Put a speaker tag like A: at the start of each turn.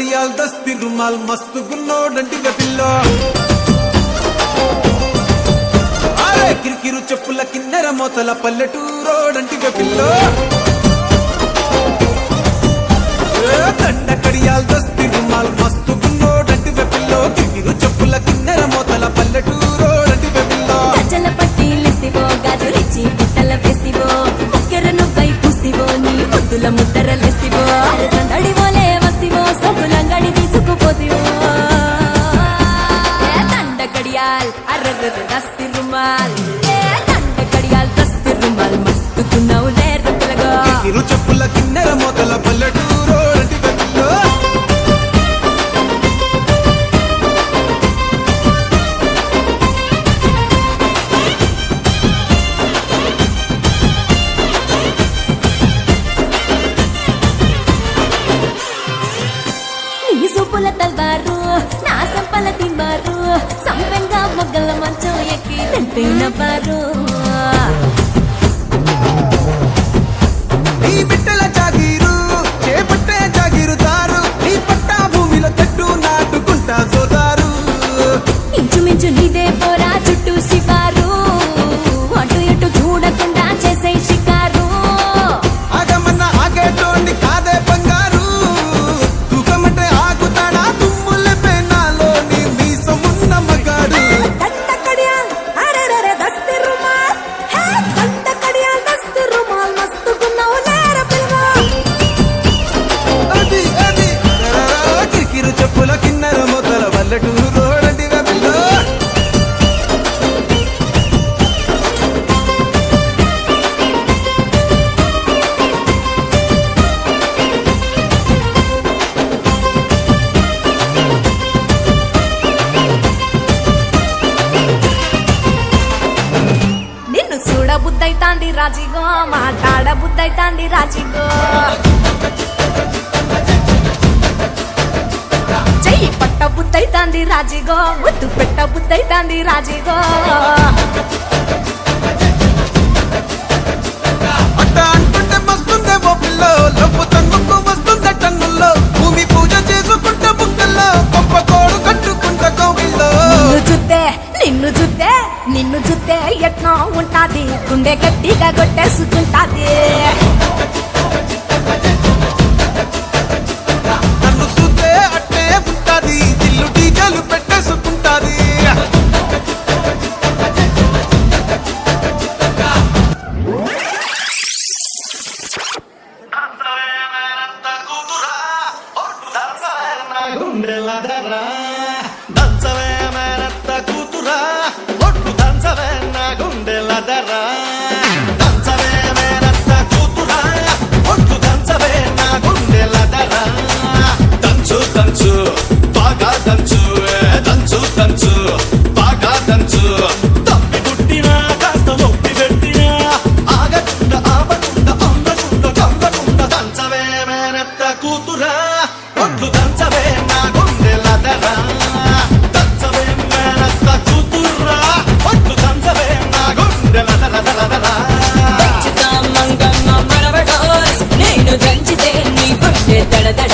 A: కడియాల్ దస్తి రుమాల్ మస్తు గున్నోడంటివే పిల్లో అరే కిరికిరు చెప్పుల కిన్నెర మోతల పల్లెటూరోడంటివే పిల్లో దండ కడియాల్ దస్తి రుమాల్ మస్తు గున్నోడంటివే పిల్లో కిరికిరు చెప్పుల కిన్నెర మోతల పల్లెటూరోడంటివే పిల్లో
B: గజల పట్టీలిస్తివో గాజులిచ్చి బుట్టల వేస్తివో ముక్కెరను పై పూస్తివో నీ ముద్దుల ముద్దరలేస్తివో సందడివోలే వస్తివో సొమ్ములంగడి తీసుకుపోతివో దండ కడియాల్ అర్రర్ర దస్తి రుమాల్ దండ కడియాల్ దస్తి రుమాల్ మస్తు గున్నవులే రొట్టెలగో
A: కిరికిరు చెప్పుల కిన్నెర మోతల పల్లెటూరోడంటివే పిల్లో
B: నీ సూపుల తల్వారు నా సంపల తింబారు సంపెంగా మొగ్గల మంచం ఎక్కి తెంపైన బారు
A: నీ బిడ్డల జాగీరు చేపట్టే జాగీరుదారు నీ పట్టా భూమిలో చెట్టు నాటుకుంటా సోదారు
B: ఇంచుమించు నీదే పోరా చుట్టూ శివారు అటు ఇటు చూడకుండా చేసే షికారు
A: ఆగమన్న ఆగేటోండి కాదే బంగారు తూకమంటే ఆగుతాడా తుమ్ముల పెనాలో నీ మీసమున్న మగాడు
B: దండ కడియాల్ అరెరెరె దస్తి రుమాల్ హే దండ కడియాల్ దస్తి రుమాల్ మస్తు గున్నవు లేర పిల్వా
A: అది కిరికిరు చెప్పుల కిన్నెర మొదల పల్లెటూరోడంటివే పిల్లో
B: నిన్ను చూడ బుద్ధైతాంది రాజిగో మాట్లాడ బుద్ధైతాంది రాజిగో చెయ్యి పట్ట బుద్ధైతాంది రాజిగో ముద్దు పెట్ట బుద్ధైతాంది రాజిగో
A: అట్ట అంటుంటే మస్తుందే ఓ పిల్లో లవ్వు తన్నుకు వస్తుందే టన్నుల్లో భూమి పూజ చేసుకుంటే బుక్కల్లో గొప్ప కోడు కట్టుకుంటే కోవిల్లో
B: నిన్ను చూస్తే ఎట్నో ఉంటాది గుండె గట్టిగా కొట్టేసుకుంటాది
A: నన్ను చూస్తే అట్టే ఉంటాది దిల్లు డీజలు పెట్టేసుకుంటాది
C: కూతురా ఒడ్లు దంచవే నా గుండెల దరా దంచవే మేనత్త కూతురా ఒడ్లు దంచవే నా గుండెల దరా
B: మంగమ్మ మరవడో నేను దంచితే నీ గుండె దడదడ